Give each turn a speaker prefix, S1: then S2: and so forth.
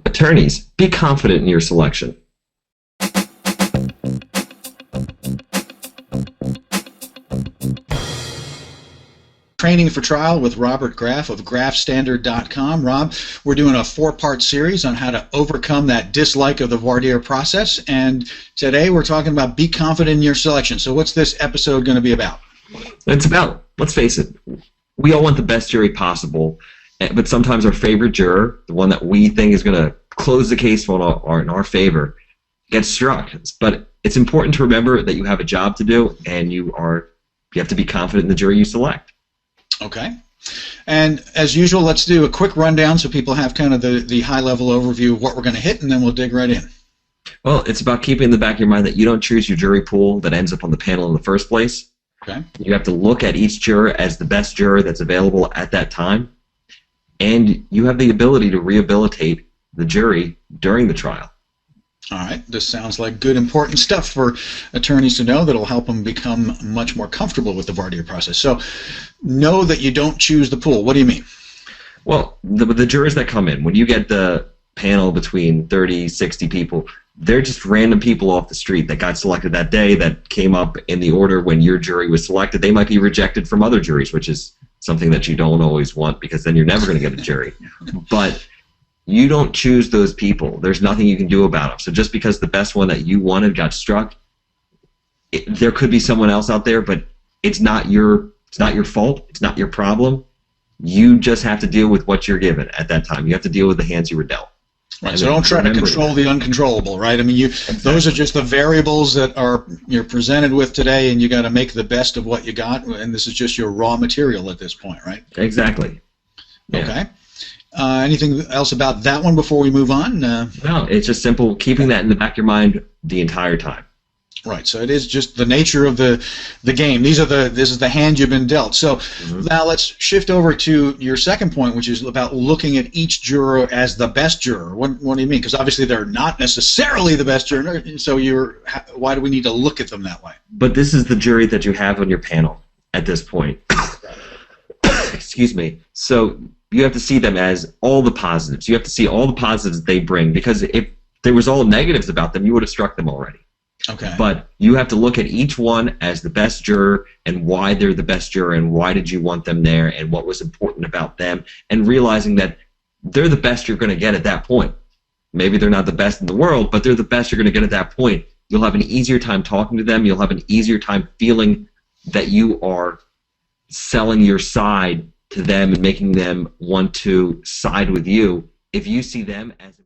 S1: Attorneys, be confident in your selection.
S2: Training for Trial with Robert Graff of GraffStandard.com. Rob, we're doing a 4-part series on how to overcome that dislike of the voir dire process, and today we're talking about be confident in your selection. So what's this episode going to be about?
S1: It's about, let's face it, we all want the best jury possible, but sometimes our favorite juror, the one that we think is going to close the case in our favor, gets struck. But it's important to remember that you have a job to do, and you have to be confident in the jury you select.
S2: Okay. And as usual, let's do a quick rundown so people have kind of the high-level overview of what we're going to hit, and then we'll dig right in.
S1: Well, it's about keeping in the back of your mind that you don't choose your jury pool that ends up on the panel in the first place.
S2: Okay. You
S1: have to look at each juror as the best juror that's available at that time, and you have the ability to rehabilitate the jury during the trial.
S2: All right. This sounds like good, important stuff for attorneys to know that'll help them become much more comfortable with the voir dire process. So know that you don't choose the pool. What do you mean?
S1: Well, the jurors that come in, when you get the panel between 30, 60 people, they're just random people off the street that got selected that day that came up in the order when your jury was selected. They might be rejected from other juries, which is something that you don't always want because then you're never going to get a jury. But you don't choose those people. There's nothing you can do about them. So just because the best one that you wanted got struck, there could be someone else out there, but it's not your fault. It's not your problem. You just have to deal with what you're given at that time. You have to deal with the hands you were dealt.
S2: Right. So don't try to control the uncontrollable, right? I mean, those are just the variables that you're presented with today, and you got to make the best of what you got. And this is just your raw material at this point, right?
S1: Exactly. Yeah.
S2: Okay. Anything else about that one before we move on?
S1: No, it's just simple, keeping that in the back of your mind the entire time.
S2: Right, so it is just the nature of the game. This is the hand you've been dealt. So now let's shift over to your second point, which is about looking at each juror as the best juror. What do you mean? Because obviously they're not necessarily the best juror, so why do we need to look at them that way?
S1: But this is the jury that you have on your panel at this point. Excuse me. So you have to see them as all the positives. You have to see all the positives they bring, because if there was all negatives about them, you would have struck them already.
S2: Okay.
S1: But you have to look at each one as the best juror and why they're the best juror and why did you want them there and what was important about them, and realizing that they're the best you're going to get at that point. Maybe they're not the best in the world, but they're the best you're going to get at that point. You'll have an easier time talking to them. You'll have an easier time feeling that you are selling your side to them and making them want to side with you if you see them as